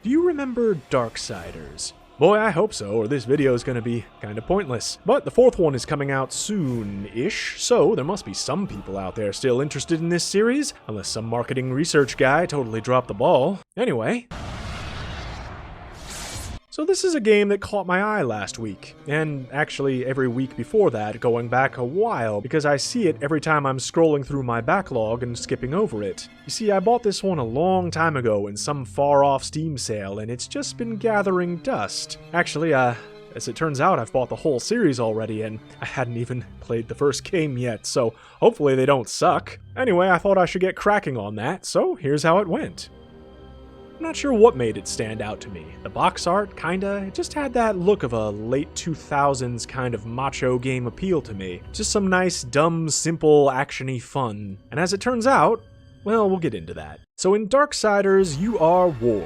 Do you remember Darksiders? Boy, I hope so, or this video is going to be kind of pointless. But the fourth one is coming out soon-ish, so there must be some people out there still interested in this series, unless some marketing research guy totally dropped the ball. Anyway, so this is a game that caught my eye last week, and actually every week before that, going back a while, because I see it every time I'm scrolling through my backlog and skipping over it. You see, I bought this one a long time ago in some far-off Steam sale, and it's just been gathering dust. Actually, as it turns out, I've bought the whole series already, and I hadn't even played the first game yet, so hopefully they don't suck. Anyway, I thought I should get cracking on that, so here's how it went. I'm not sure what made it stand out to me. The box art, kinda, it just had that look of a late 2000s kind of macho game appeal to me. Just some nice, dumb, simple, action-y fun. And as it turns out, well, we'll get into that. So in Darksiders, you are war.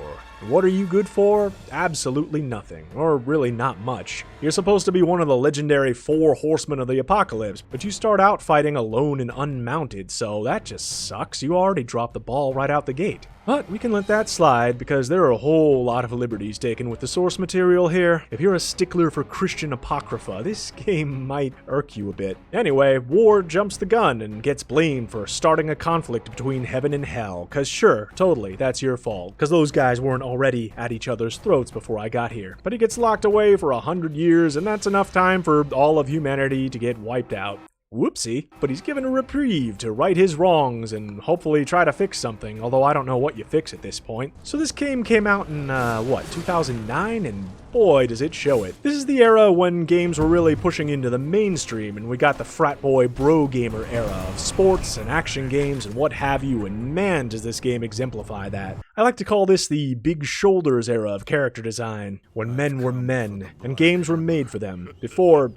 What are you good for? Absolutely nothing, or really not much. You're supposed to be one of the legendary 4 horsemen of the apocalypse, but you start out fighting alone and unmounted, so that just sucks. You already dropped the ball right out the gate. But we can let that slide because there are a whole lot of liberties taken with the source material here. If you're a stickler for Christian apocrypha, this game might irk you a bit. Anyway, war jumps the gun and gets blamed for starting a conflict between heaven and hell, cause sure, totally, that's your fault, cause those guys weren't already at each other's throats before I got here. But he gets locked away for 100 years, and that's enough time for all of humanity to get wiped out. Whoopsie, but he's given a reprieve to right his wrongs and hopefully try to fix something, although I don't know what you fix at this point. So this game came out in, 2009, and boy does it show it. This is the era when games were really pushing into the mainstream, and we got the frat boy bro gamer era of sports and action games and what have you, and man does this game exemplify that. I like to call this the big shoulders era of character design, when men were men, and games were made for them, before,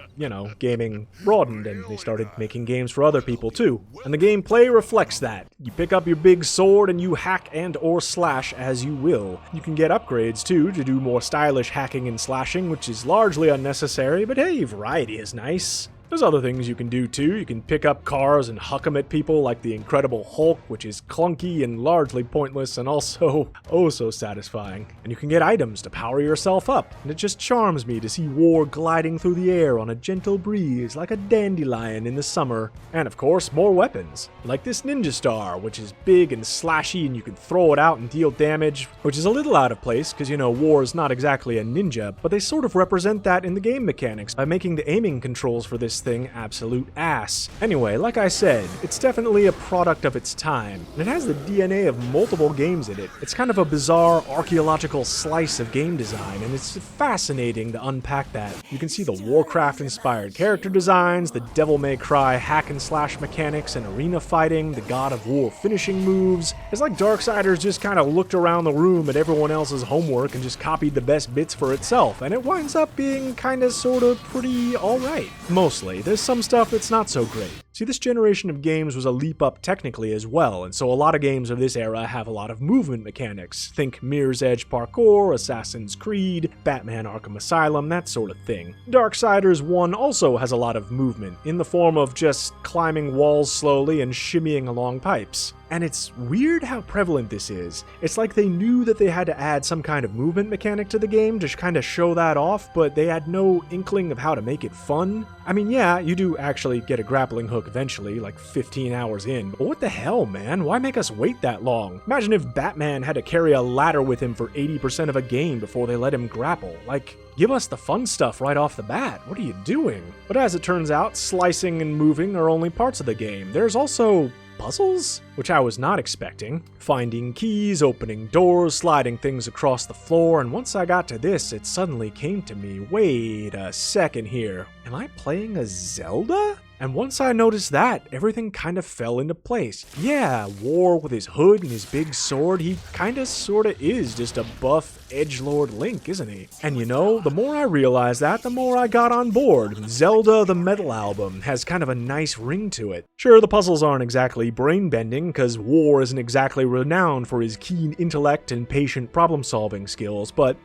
gaming broadened and they started making games for other people too. And the gameplay reflects that. You pick up your big sword and you hack and or slash as you will. You can get upgrades too to do more stylish hacking and slashing, which is largely unnecessary, but hey, variety is nice. There's other things you can do too. You can pick up cars and huck them at people like the Incredible Hulk, which is clunky and largely pointless and also oh so satisfying. And you can get items to power yourself up, and it just charms me to see war gliding through the air on a gentle breeze like a dandelion in the summer. And of course, more weapons, like this ninja star, which is big and slashy and you can throw it out and deal damage, which is a little out of place because war is not exactly a ninja, but they sort of represent that in the game mechanics by making the aiming controls for this thing absolute ass. Anyway, like I said, it's definitely a product of its time, and it has the DNA of multiple games in it. It's kind of a bizarre archaeological slice of game design, and it's fascinating to unpack that. You can see the Warcraft-inspired character designs, the Devil May Cry hack and slash mechanics and arena fighting, the God of War finishing moves. It's like Darksiders just kind of looked around the room at everyone else's homework and just copied the best bits for itself, and it winds up being kinda sorta pretty alright. Mostly. There's some stuff that's not so great. See, this generation of games was a leap up technically as well, and so a lot of games of this era have a lot of movement mechanics. Think Mirror's Edge parkour, Assassin's Creed, Batman Arkham Asylum, that sort of thing. Darksiders 1 also has a lot of movement, in the form of just climbing walls slowly and shimmying along pipes. And it's weird how prevalent this is. It's like they knew that they had to add some kind of movement mechanic to the game to kind of show that off, but they had no inkling of how to make it fun. I mean, yeah, you do actually get a grappling hook eventually, like 15 hours in, but what the hell, man? Why make us wait that long? Imagine if Batman had to carry a ladder with him for 80% of a game before they let him grapple. Like, give us the fun stuff right off the bat. What are you doing? But as it turns out, slicing and moving are only parts of the game. There's also puzzles, which I was not expecting. Finding keys, opening doors, sliding things across the floor, and once I got to this, it suddenly came to me, wait a second here. Am I playing a Zelda? And once I noticed that, everything kind of fell into place. Yeah, War with his hood and his big sword, he kinda sorta is just a buff edgelord Link, isn't he? And the more I realized that, the more I got on board. Zelda the Metal Album has kind of a nice ring to it. Sure, the puzzles aren't exactly brain-bending, cause War isn't exactly renowned for his keen intellect and patient problem-solving skills, but,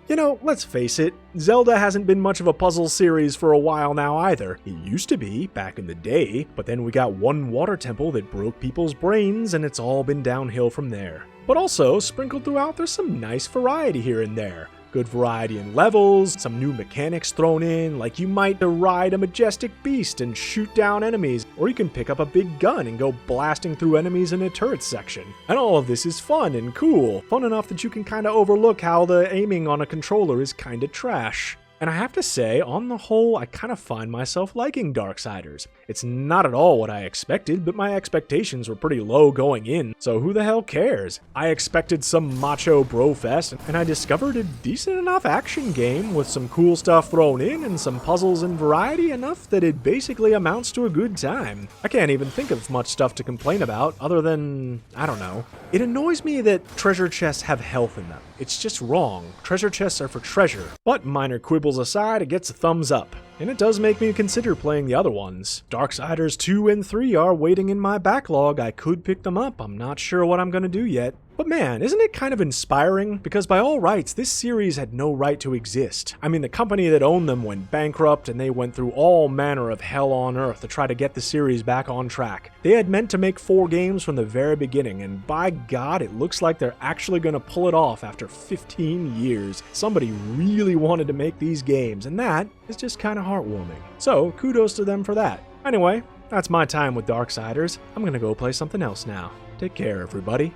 let's face it, Zelda hasn't been much of a puzzle series for a while now either. It used to be, back in the day, but then we got one water temple that broke people's brains, and it's all been downhill from there. But also, sprinkled throughout, there's some nice variety here and there. Good variety in levels, some new mechanics thrown in, like you might ride a majestic beast and shoot down enemies, or you can pick up a big gun and go blasting through enemies in a turret section. And all of this is fun and cool, fun enough that you can kinda overlook how the aiming on a controller is kinda trash. And I have to say, on the whole, I kind of find myself liking Darksiders. It's not at all what I expected, but my expectations were pretty low going in, so who the hell cares? I expected some macho brofest, and I discovered a decent enough action game with some cool stuff thrown in and some puzzles and variety enough that it basically amounts to a good time. I can't even think of much stuff to complain about other than, I don't know. It annoys me that treasure chests have health in them. It's just wrong. Treasure chests are for treasure. But minor quibbles aside, it gets a thumbs up. And it does make me consider playing the other ones. Darksiders 2 and 3 are waiting in my backlog. I could pick them up. I'm not sure what I'm gonna do yet. But man, isn't it kind of inspiring? Because by all rights, this series had no right to exist. I mean, the company that owned them went bankrupt and they went through all manner of hell on earth to try to get the series back on track. They had meant to make 4 games from the very beginning, and by God, it looks like they're actually gonna pull it off after 15 years. Somebody really wanted to make these games, and that is just kind of heartwarming. So, kudos to them for that. Anyway, that's my time with Darksiders. I'm gonna go play something else now. Take care, everybody.